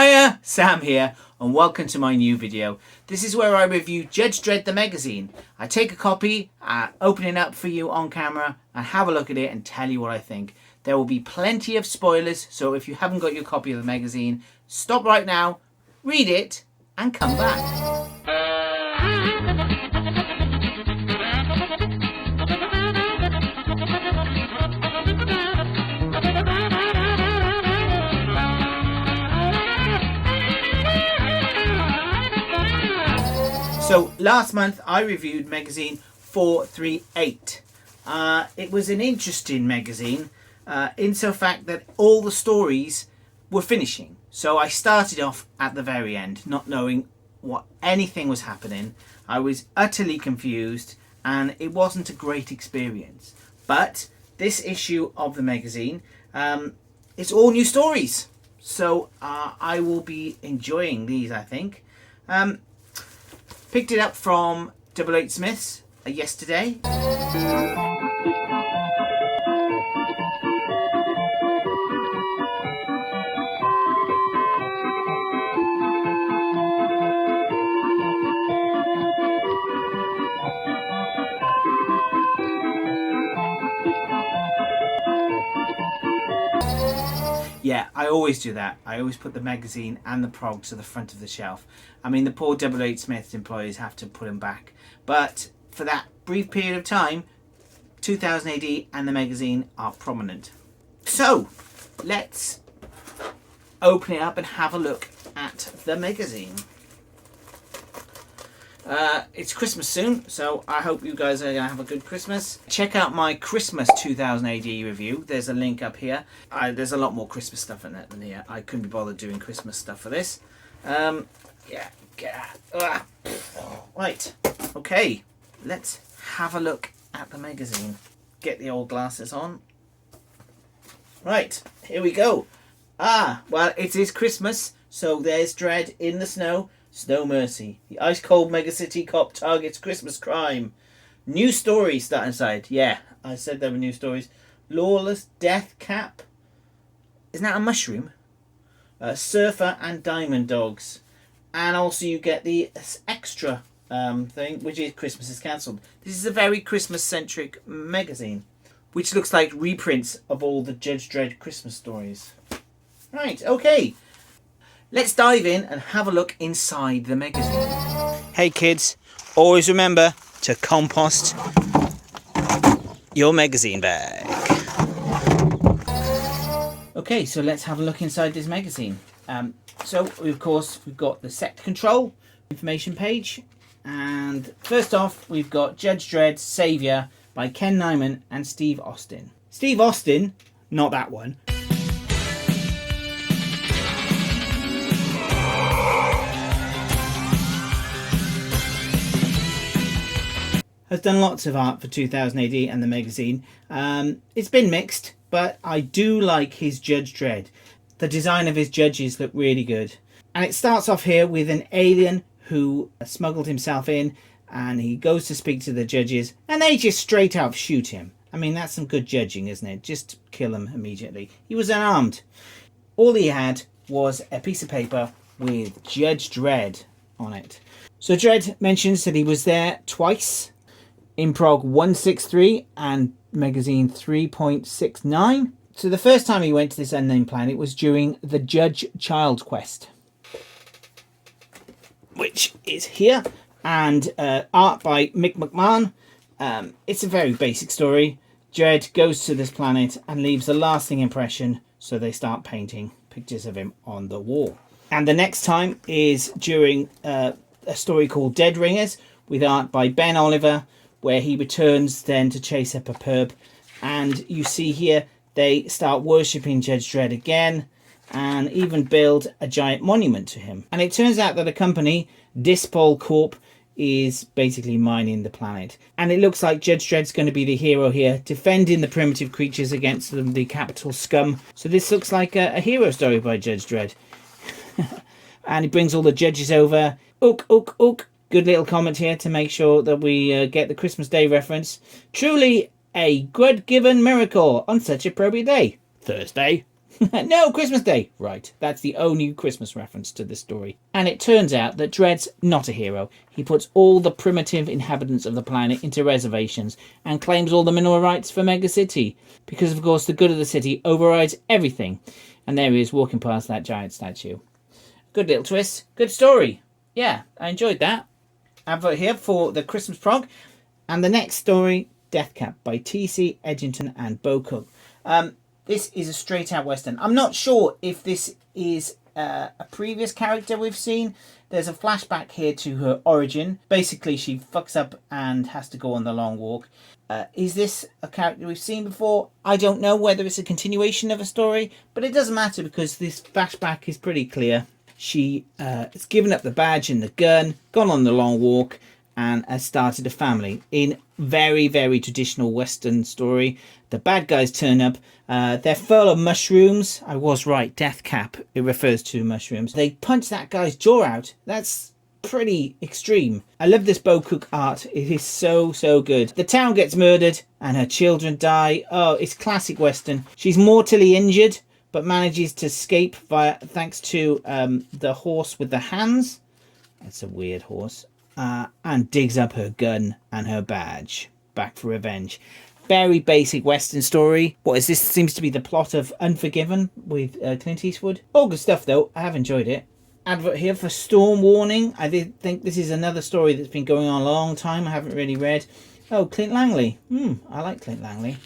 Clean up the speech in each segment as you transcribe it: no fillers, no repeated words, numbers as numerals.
Hiya, Sam here, and welcome to my new video. This is where I review Judge Dredd the magazine. I take a copy, open it up for you on camera, and have a look at it and tell you what I think. There will be plenty of spoilers, so if you haven't got your copy of the magazine, stop right now, read it, and come back. So last month I reviewed magazine 438. It was an interesting magazine in so fact that all the stories were finishing. So I started off at the very end, not knowing what anything was happening. I was utterly confused and it wasn't a great experience. But this issue of the magazine, it's all new stories. So I will be enjoying these, I think. Picked it up from 88 Smiths yesterday. Yeah, I always do that. I always put the magazine and the prog to the front of the shelf. I mean, the poor 88 Smiths employees have to put them back. But for that brief period of time, 2000 AD and the magazine are prominent. So, let's open it up and have a look at the magazine. It's Christmas soon, so I hope you guys are going to have a good Christmas. Check out my Christmas 2000 AD review. There's a link up here. There's a lot more Christmas stuff in it than here. I couldn't be bothered doing Christmas stuff for this. Right, okay, let's have a look at the magazine. Get the old glasses on. Right, here we go. Well, it is Christmas, so there's Dredd in the snow. Snow Mercy. The ice-cold megacity cop targets Christmas crime. New stories start inside. Yeah, I said there were new stories. Lawless Death Cap. Isn't that a mushroom? Surfer and Diamond Dogs. And also you get the extra thing, which is Christmas is Cancelled. This is a very Christmas-centric magazine, which looks like reprints of all the Judge Dredd Christmas stories. Right, okay. Let's dive in and have a look inside the magazine. Hey kids, always remember to compost your magazine bag. Okay, so let's have a look inside this magazine. So, of course, we've got the sect control information page. And first off, we've got Judge Dredd Savior by Ken Nyman and Steve Austin. Steve Austin, not that one. Has done lots of art for 2000 AD and the magazine. It's been mixed, but I do like his Judge Dredd. The design of his judges look really good. And it starts off here with an alien who smuggled himself in, and he goes to speak to the judges, and they just straight out shoot him. I mean, that's some good judging, isn't it? Just kill him immediately. He was unarmed. All he had was a piece of paper with Judge Dredd on it. So Dredd mentions that he was there twice, in prog 163 and magazine 3.69. So the first time he went to this unnamed planet was during the Judge Child Quest, which is here, and art by Mick McMahon. It's a very basic story. Dredd goes to this planet and leaves a lasting impression, so they start painting pictures of him on the wall. And the next time is during a story called Dead Ringers, with art by Ben Oliver, where he returns then to chase up a perp. And you see here, they start worshipping Judge Dredd again, and even build a giant monument to him. And it turns out that a company, Dispol Corp, is basically mining the planet. And it looks like Judge Dredd's going to be the hero here, defending the primitive creatures against the capital scum. So this looks like a hero story by Judge Dredd. And he brings all the judges over. Ook, ook, ook. Good little comment here to make sure that we get the Christmas Day reference. Truly a God-given miracle on such appropriate day. Thursday. No, Christmas Day. Right, that's the only Christmas reference to this story. And it turns out that Dredd's not a hero. He puts all the primitive inhabitants of the planet into reservations and claims all the mineral rights for Mega City. Because, of course, the good of the city overrides everything. And there he is walking past that giant statue. Good little twist. Good story. Yeah, I enjoyed that. Advert here for the Christmas prog. And the next story, Death Cap by T.C. Edgington and Bo Cook. This is a straight-out Western. I'm not sure if this is a previous character we've seen. There's a flashback here to her origin. Basically, she fucks up and has to go on the long walk. Is this a character we've seen before? I don't know whether it's a continuation of a story, but it doesn't matter because this flashback is pretty clear. She has given up the badge and the gun, gone on the long walk, and has started a family in very, very traditional Western story. The bad guys turn up. They're full of mushrooms. I was right. Death Cap. It refers to mushrooms. They punch that guy's jaw out. That's pretty extreme. I love this Bo Cook art. It is so, so good. The town gets murdered and her children die. Oh, it's classic Western. She's mortally injured but manages to escape thanks to the horse with the hands. That's a weird horse. And digs up her gun and her badge. Back for revenge. Very basic Western story. What is this? Seems to be the plot of Unforgiven with Clint Eastwood. All good stuff though. I have enjoyed it. Advert here for Storm Warning. I did think this is another story that's been going on a long time. I haven't really read. Oh, Clint Langley. I like Clint Langley.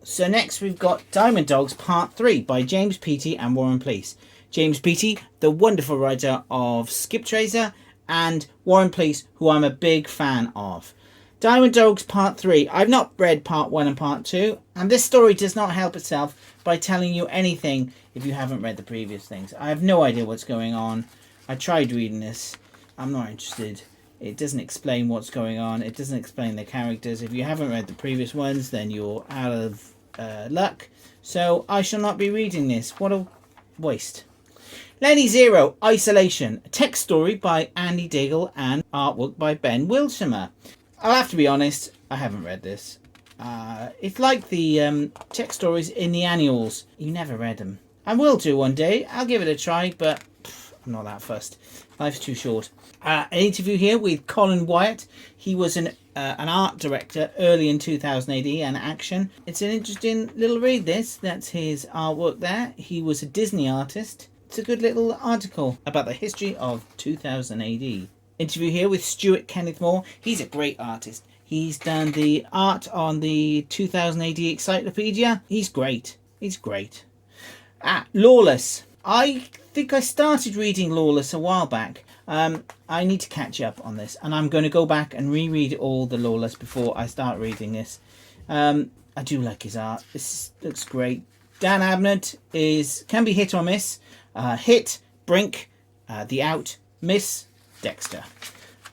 So next we've got Diamond Dogs Part 3 by James Peaty and Warren Pleece. James Peaty, the wonderful writer of Skip Tracer, and Warren Pleece, who I'm a big fan of. Diamond Dogs Part 3. I've not read Part 1 and Part 2, and this story does not help itself by telling you anything if you haven't read the previous things. I have no idea what's going on. I tried reading this. I'm not interested. It doesn't explain what's going on. It doesn't explain the characters. If you haven't read the previous ones, then you're out of luck. So I shall not be reading this. What a waste. Lenny Zero, Isolation. A text story by Andy Diggle and artwork by Ben Wilshire. I'll have to be honest, I haven't read this. It's like the text stories in the annuals. You never read them. I will do one day. I'll give it a try, but I'm not that fussed. Life's too short. An interview here with Colin Wyatt. He was an art director early in 2000 AD and action. It's an interesting little read, this. That's his artwork there. He was a Disney artist. It's a good little article about the history of 2000 AD. Interview here with Stuart Kenneth Moore. He's a great artist. He's done the art on the 2000 AD Encyclopedia. He's great. He's great. Lawless. I think I started reading Lawless a while back. I need to catch up on this, and I'm going to go back and reread all the Lawless before I start reading this. I do like his art. This looks great. Dan Abnett can be hit or miss. Hit, Brink, The Out, miss, Dexter.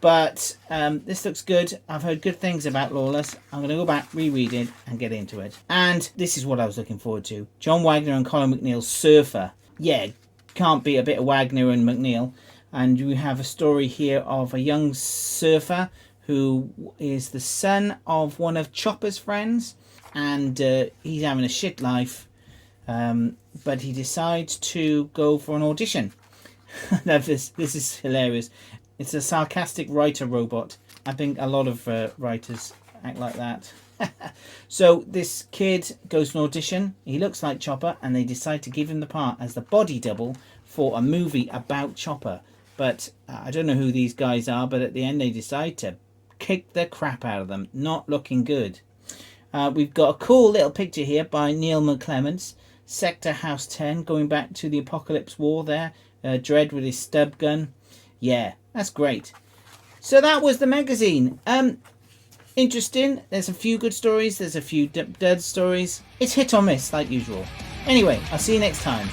But this looks good. I've heard good things about Lawless. I'm going to go back, reread it, and get into it. And this is what I was looking forward to. John Wagner and Colin McNeil's Surfer. Yeah, can't beat a bit of Wagner and McNeil. And you have a story here of a young surfer who is the son of one of Chopper's friends. And he's having a shit life. But he decides to go for an audition. This is hilarious. It's a sarcastic writer robot. I think a lot of writers act like that. So this kid goes to an audition. He looks like Chopper, and they decide to give him the part as the body double for a movie about Chopper. But I don't know who these guys are, but at the end they decide to kick the crap out of them. Not looking good. We've got a cool little picture here by Neil McClements. Sector House 10, going back to the Apocalypse War there. Dredd with his stub gun. Yeah, that's great. So that was the magazine. Interesting. There's a few good stories. There's a few dud stories. It's hit or miss, like usual. Anyway, I'll see you next time.